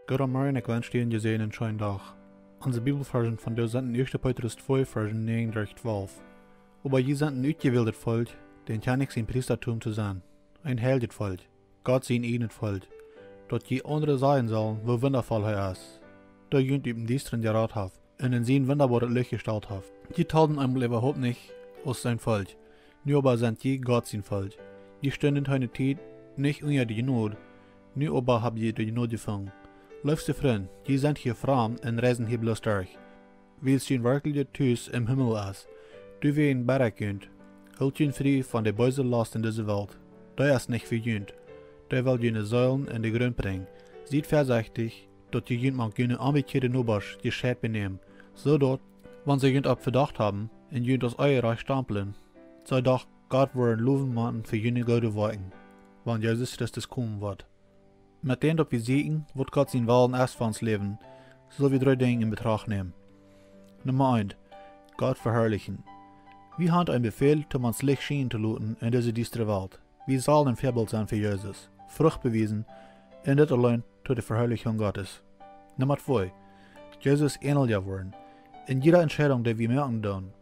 Gott am Morgen ik wens je gesehen een schönen Tag. Onze Bibelversen von der senden 1. Petrus 2, Versen 9-12. Aber je senden uitgewildet Volk, den Tjanik zijn Priestertum zu sein. Ein heldet Volk, Gott zijn ihnen Volk, dort je andere sein soll, wo wundervoll er ist. Da jünt üben diesteren Gerät haft, und in sie wunderbare Licht gestaltet haft. Die taten einmal überhaupt nicht aus sein Volk, nur aber sind je Gott sein Volk. Die stehen in heine Zeit nicht unter die Not, nur aber hab je die Not gefangen. Liebste Freund, die sind hier fromm und reisen hier bloß durch. Weil es wirklich Tüß im Himmel ist, du wie ihn bergen könnt, hält ihn frei von der böse Last in dieser Welt. Der ist nicht für jünt, der will jene Säulen in die Grund bringen. Sieht vorsichtig, dass die jünt man jene ambitionierte Nobasch die Schäd benehmen, so dort, wenn sie jünt ab Verdacht haben, in jünt das Eierreich stampeln, sei doch Gott wollen loben machen für jene gute Worten, wann Jesus Christus kommen wird. Mit dem, dass wir sehen, wird Gott sein Willen erst für uns leben, so wir 3 Dinge in Betracht nehmen. Nummer 1. Gott verherrlichen. Wir haben einen Befehl, um uns Licht scheinen zu lassen in diese düstere Welt. Wir sollen ein Vorbild sein für Jesus, Frucht beweisen, und das allein zu der Verherrlichung Gottes. Nummer 2. Jesus ähnlicher werden. In jeder Entscheidung, die wir merken tun,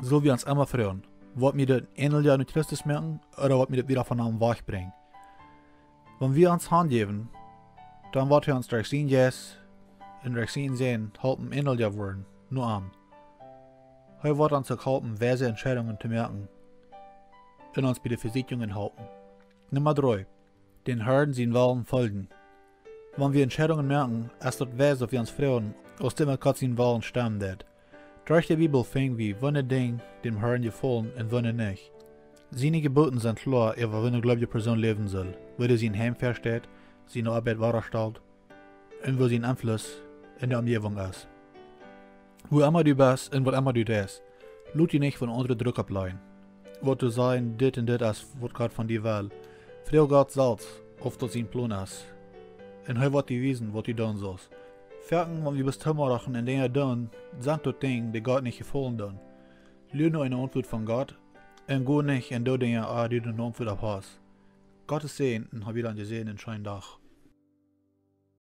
so wir uns immer fragen, wollt wir das ähnlicher mit Christus merken, oder wollt wir das wieder von einem Weg bringen? Wenn wir uns Hand geben, dann wird uns durch sein Yes und durch sein Sehen helfen ähnlicher werden, nur an. Er wird uns auch helfen, weise Entscheidungen zu merken und uns bei den Versicherungen helfen. Nummer 3. Den Herrn sein Willen folgen. Wenn wir Entscheidungen merken, ist das weise, dass wir uns freuen, aus dem Gott sein Willen stammen wird. Durch die Bibel finden wir, wann Ding dem Herrn gefallen und wann nicht. Seine Geboten sind klar, über wenn eine gläubige Person leben soll, wo er sein Heim versteht, seine Arbeit weiterstellt und wo sein Einfluss in der Umgebung ist. Wo immer du bist und was immer du tust, lass dich nicht von anderen Druck ableiten. Was du sagen, dit und dit ist, was Gott von dir will. Freu Gott selbst, ob das sein Plan ist. Und er wird dir wissen, was du tun sollst. Fertig, wenn wir bis zum Morgen in Dinge tun, sind das Dinge, die Gott nicht gefallen tun. Lerne eine Antwort von Gott und geh nicht in die Dinge, die du eine Antwort auf hast. Gottes Segen und hab wieder gesehen einen schönen Tag.